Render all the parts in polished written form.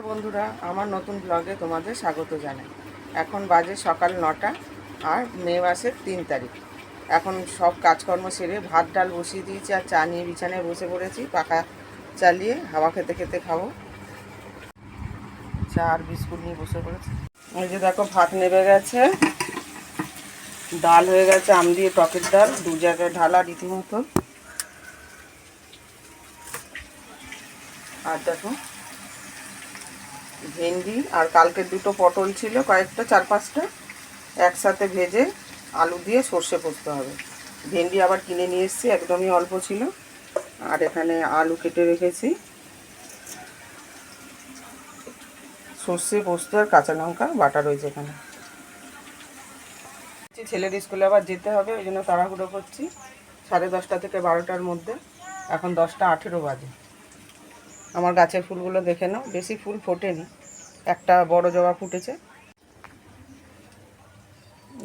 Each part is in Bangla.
বন্ধুরা, আমার নতুন ব্লগে তোমাদের স্বাগত জানাই। এখন বাজে সকাল 9টা আর মে মাসের 3 তারিখ। এখন সব কাজকর্ম সেরে ভাত ডাল বসিয়ে দিয়েছি আর চা নিয়ে বিছানায় বসে পড়েছি। পাখা চালিয়ে হাওয়া খেতে খেতে খাবো। চা আর বিস্কুট নিয়ে বসে পড়েছি। এই যে দেখো, ভাত নেবে গেছে, ডাল হয়ে গেছে, আম দিয়ে টকের ডাল, 2 জায়গায় ঢালা রীতিমতো। আর দেখো ভেন্ডি আর কালকের 2টো পটল ছিল, কয়েকটা 4-5টা একসাথে ভেজে আলু দিয়ে সর্ষে পোস্ত হবে। ভেন্ডি আবার কিনে নিয়ে এসেছি, একদমই অল্প ছিল। আর এখানে আলু কেটে রেখেছি, সর্ষে পোস্ত আর কাঁচা লঙ্কা বাটা রয়েছে এখানে। ছেলের স্কুলে আবার যেতে হবে, ওই জন্য তাড়াহুড়ো করছি। 10:30 থেকে 12টার মধ্যে। এখন 10টা 18 বাজে। আমার গাছের ফুলগুলো দেখে নাও, বেশি ফুল ফোটেনি, একটা বড় জবা ফুটেছে,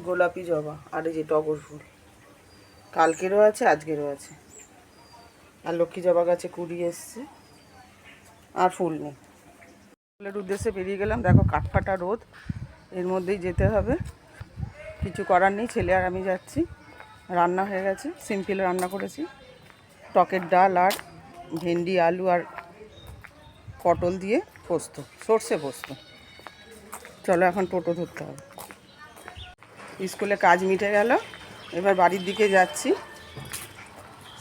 গোলাপি জবা, আর এই যে টগর ফুল কালকেরও আছে, আজকেরও আছে। আর লক্ষ্মী জবা গাছে কুড়ি এসছে, আর ফুল নেই। ফুলের উদ্দেশ্যে বেরিয়ে গেলাম। দেখো কাঠফাটা রোদ, এর মধ্যেই যেতে হবে, কিছু করার নেই। ছেলে আর আমি যাচ্ছি। রান্না হয়ে গেছে, সিম্পল রান্না করেছি, টকের ডাল আর ভেন্ডি আলু আর পটল দিয়ে পোস্ত, সর্ষে পোস্ত। চলো এখন টোটো ধরতে হবে। স্কুলে কাজ মিটে গেল, এবার বাড়ির দিকে যাচ্ছি।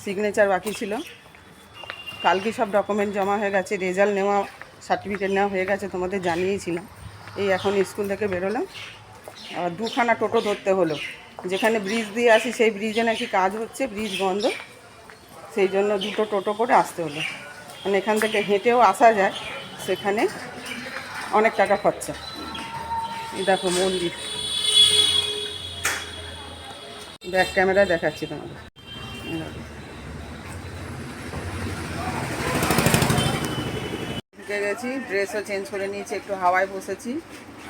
সিগনেচার বাকি ছিল, কালকে সব ডকুমেন্ট জমা হয়ে গেছে, রেজাল্ট নেওয়া, সার্টিফিকেট নেওয়া হয়ে গেছে, তোমাদের জানিয়েছিলাম। এই এখন স্কুল থেকে বেরোলাম। আর 2খানা টোটো ধরতে হলো। যেখানে ব্রিজ দিয়ে আসি সেই ব্রিজে নাকি কাজ হচ্ছে, ব্রিজ বন্ধ, সেই জন্য 2টো টোটো করে আসতে হলো। মানে এখান থেকে হেঁটেও আসা যায়, সেখানে অনেক টাকা খরচা। দেখো মন্দির, ব্যাক ক্যামেরা দেখাচ্ছি তোমাদের। ঢুকে গেছি, ড্রেসও চেঞ্জ করে নিয়েছি, একটু হাওয়ায় বসেছি।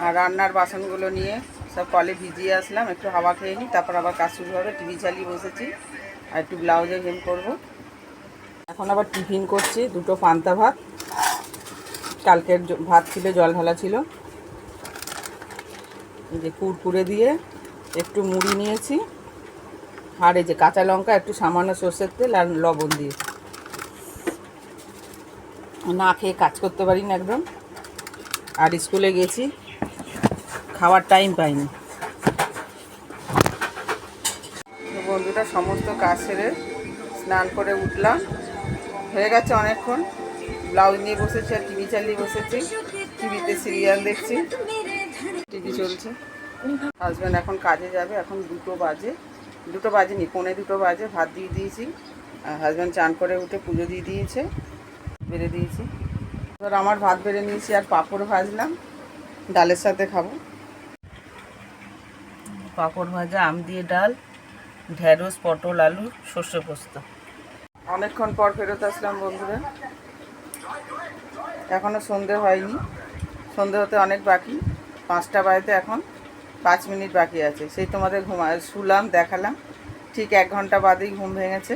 আর রান্নার বাসনগুলো নিয়ে সব কলে ভিজিয়ে আসলাম, একটু হাওয়া খেয়ে নিই, তারপর আবার কাজ শুরু হবে। টিভি চালিয়ে বসেছি, আর একটু ব্লাউজে হেম করবো। এখন আবার টিফিন করছি, 2টো পান্তা ভাত, কালকের ভাত ছিল, জল ঢালা ছিল। এই যে কুরকুরে দিয়ে একটু মুড়ি নিয়েছি, আর এই যে কাঁচা লঙ্কা, একটু সামান্য সর্ষের তেল আর লবণ দিয়ে। না খেয়ে কাজ করতে পারি না একদম। আর স্কুলে গেছি, খাওয়ার টাইম পাইনি। বন্ধুরা, সমস্ত কাজ সেরে স্নান করে উঠলাম, হয়ে গেছে অনেকক্ষণ। ব্লাউজ নিয়ে বসেছি আর টিভি চালিয়ে বসেছি, টিভিতে সিরিয়াল দেখছি, টিভি চলছে। হাজব্যান্ড এখন কাজে যাবে, এখন 2টো বাজে, 2টো বাজেনি, 1:45 বাজে। ভাত দিয়ে দিয়েছি, হাজব্যান্ড চান করে উঠে পুজো দিয়ে দিয়েছে, বেড়ে দিয়েছি। এবার আমার ভাত বেড়ে নিয়েছি আর পাঁপড় ভাজলাম, ডালের সাথে খাবো। পাঁপড় ভাজা, আম দিয়ে ডাল, ঢেঁড়স, পটল, আলু, সর্ষে পোস্ত। অনেকক্ষণ পর ফেরত আসলাম বন্ধুরা, এখনও সন্ধে হয়নি, সন্ধে হতে অনেক বাকি। 5টা বাজতে এখন 5 মিনিট বাকি আছে। সেই তোমাদের শুলাম, দেখালাম, ঠিক 1 ঘন্টা বাদেই ঘুম ভেঙেছে।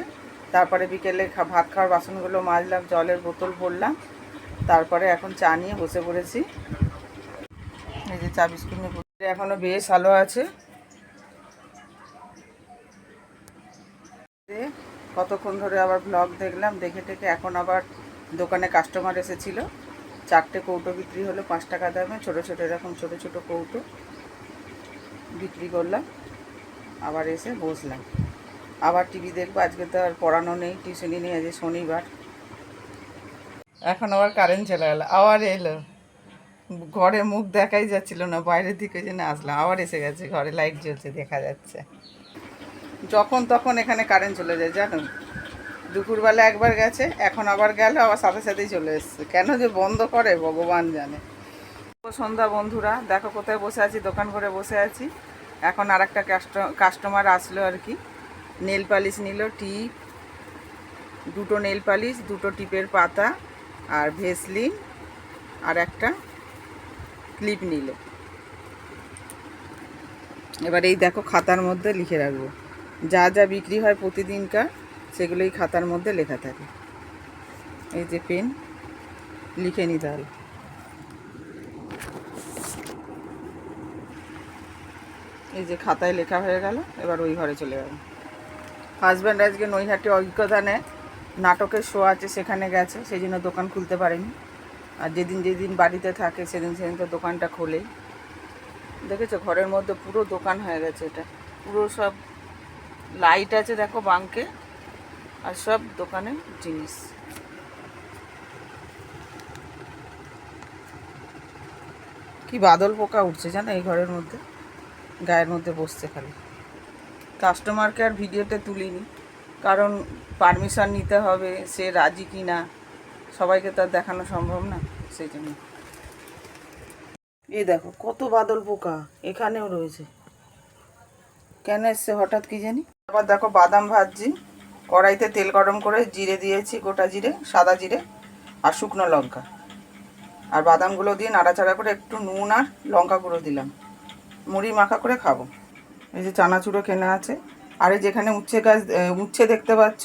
তারপরে বিকেলে ভাত খাওয়ার বাসনগুলো মাজলাম, জলের বোতল ভরলাম, তারপরে এখন চা নিয়ে বসে পড়েছি। এই যে চা বিস্কুট নিয়ে এখনও বেশ আলো আছে। কতক্ষণ ধরে আবার ব্লগ দেখলাম, দেখে টেকে এখন আবার দোকানে কাস্টমার এসেছিলো, 4টে কৌটো বিক্রি হলো 5 টাকা দামে, ছোটো ছোটো এরকম ছোটো ছোটো কৌটো বিক্রি করলাম। আবার এসে বসলাম, আবার টিভি দেখবো। আজকে তো আর পড়ানো নেই, টিউশনি নেই, আজকে শনিবার। এখন আবার কারেন্ট চলে গেলো, আবার এলো। ঘরে মুখ দেখাই যাচ্ছিল না, বাইরের দিকে যেন আসলাম, আবার এসে গেছে, ঘরে লাইট জ্বলছে, দেখা যাচ্ছে। যখন তখন এখানে কারেন্ট চলে যায় জানো। দুপুরবেলা একবার গেছে, এখন আবার গেল, আবার সাথে সাথেই চলে এসছে। কেন যে বন্ধ করে ভগবান জানে। সন্ধ্যা বন্ধুরা, দেখো কোথায় বসে আছি, দোকান করে বসে আছি। এখন আর একটা কাস্টমার আসলো আর কি, নেল পালিশ নিল, টিপ, 2টো নেল পালিশ, 2টো টিপের পাতা, আর ভেসলিন, আর একটা ক্লিপ নিল। এবার এই দেখো, খাতার মধ্যে লিখে রাখবো, যা যা বিক্রি হয় প্রতিদিনকার, সেগুলোই খাতার মধ্যে লেখা থাকে। এই যে পেন, লিখে নিতে হবে। এই যে খাতায় লেখা হয়ে গেল, এবার ওই ঘরে চলে যাবে। হাজব্যান্ড আজকে নৈহাটি ঐক্যদানে নাটকের শো আছে, সেখানে গেছে, সেই জন্য দোকান খুলতে পারেনি। আর যেদিন যেদিন বাড়িতে থাকে সেদিন সেদিন তো দোকানটা খোলেই। দেখেছো ঘরের মধ্যে পুরো দোকান হয়ে গেছে, এটা পুরো সব লাইট আছে দেখো বাঙ্কে, আর সব দোকানের জিনিস। কি বাদল পোকা উঠছে জানো এই ঘরের মধ্যে, গায়ের মধ্যে বসছে খালি। কাস্টমারকে আর ভিডিওতে তুলিনি, কারণ পারমিশন নিতে হবে, সে রাজি কি না, সবাইকে তো আর দেখানো সম্ভব না, সেই জন্য। এই দেখো কত বাদল পোকা এখানেও রয়েছে, কেন এসছে হঠাৎ কি জানি। আবার দেখো বাদাম ভাজছি, কড়াইতে তেল গরম করে জিরে দিয়েছি, গোটা জিরে, সাদা জিরে আর শুকনো লঙ্কা, আর বাদামগুলো দিয়ে নাড়াচাড়া করে একটু নুন আর লঙ্কা গুঁড়ো দিলাম, মুড়ি মাখা করে খাবো। এই যে চানাচুরো কেনা আছে, আর এই যেখানে উচ্ছে দেখতে পাচ্ছ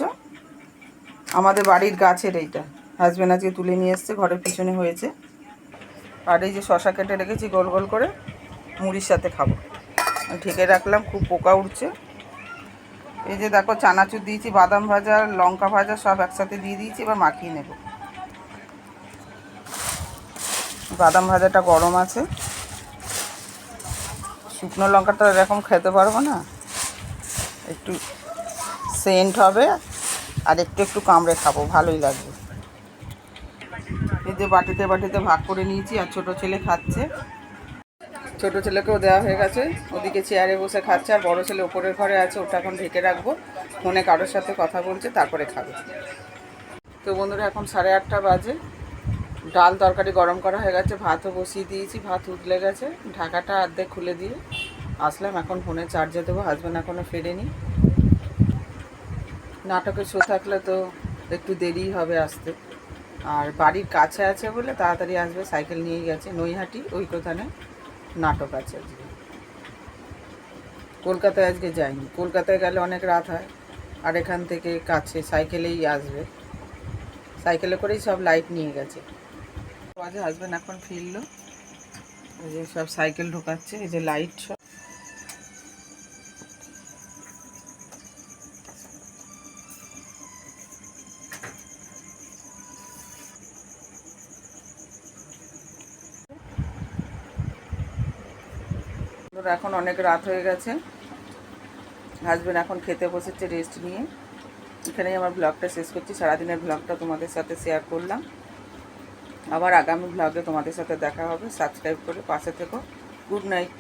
আমাদের বাড়ির গাছের, এইটা হাজব্যান্ড আজকে তুলে নিয়ে এসছে, ঘরের পিছনে হয়েছে। আর এই যে শশা কেটে রেখেছি গোল গোল করে, মুড়ির সাথে খাবো। ঢেকে রাখলাম, খুব পোকা উঠছে। এই যে দেখো চানাচুর দিয়েছি, বাদাম ভাজা লঙ্কা ভাজা সব একসাথে দিয়ে দিয়েছি, এবার মাখিয়ে নেব। বাদাম ভাজাটা গরম আছে, শুকনো লঙ্কাটা এরকম খেতে পারবো না, একটু সেন্ট হবে আর একটু একটু কামড়ে খাবো, ভালোই লাগবে। এই যে বাটিতে বাটিতে ভাগ করে নিয়েছি, আর ছোট ছেলে খাচ্ছে, ছোট ছেলেকেও দেওয়া হয়ে গেছে, ওদিকে চেয়ারে বসে খাচ্ছে, আর বড় ছেলে ওপরের ঘরে আছে, ওটা এখন ঢেকে রাখবো, ফোনে কারোর সাথে কথা বলছে, তারপরে খাবে। তো বন্ধুরা এখন 8:30 বাজে, ডাল তরকারি গরম করা হয়ে গেছে, ভাতও বসিয়ে দিয়েছি, ভাত উতলে গেছে, ঢাকাটা অর্ধেক খুলে দিয়ে আসলাম, এখন ফোনে চার্জে দেবো, হাজব্যান্ড এখনও ফেরেনি। নাটকের শো থাকলে তো একটু দেরিই হবে আসতে, আর বাড়ির কাছে আছে বলে তাড়াতাড়ি আসবে, সাইকেল নিয়েই গেছে। নৈহাটি ঐক্যদানে নাটক আছে আজকে, কলকাতায় আজকে যায়নি, কলকাতায় গেলে অনেক রাত হয়, আর এখান থেকে কাছে, সাইকেলেই আসবে, সাইকেলে করেই সব লাইট নিয়ে গেছে। আজ হাজব্যান্ড এখন ফিরলো, এই যে সব সাইকেল ঢোকাচ্ছে, এই যে লাইট সব। এখন অনেক রাত হয়ে গেছে, হাজব্যান্ড এখন খেতে বসেছে রেস্ট নিয়ে। এখানেই আমার ব্লগটা শেষ করছি, সারাদিনের ব্লগটা তোমাদের সাথে শেয়ার করলাম। আবার আগামী ব্লগে তোমাদের সাথে দেখা হবে, সাবস্ক্রাইব করে পাশে থেকো। Good night.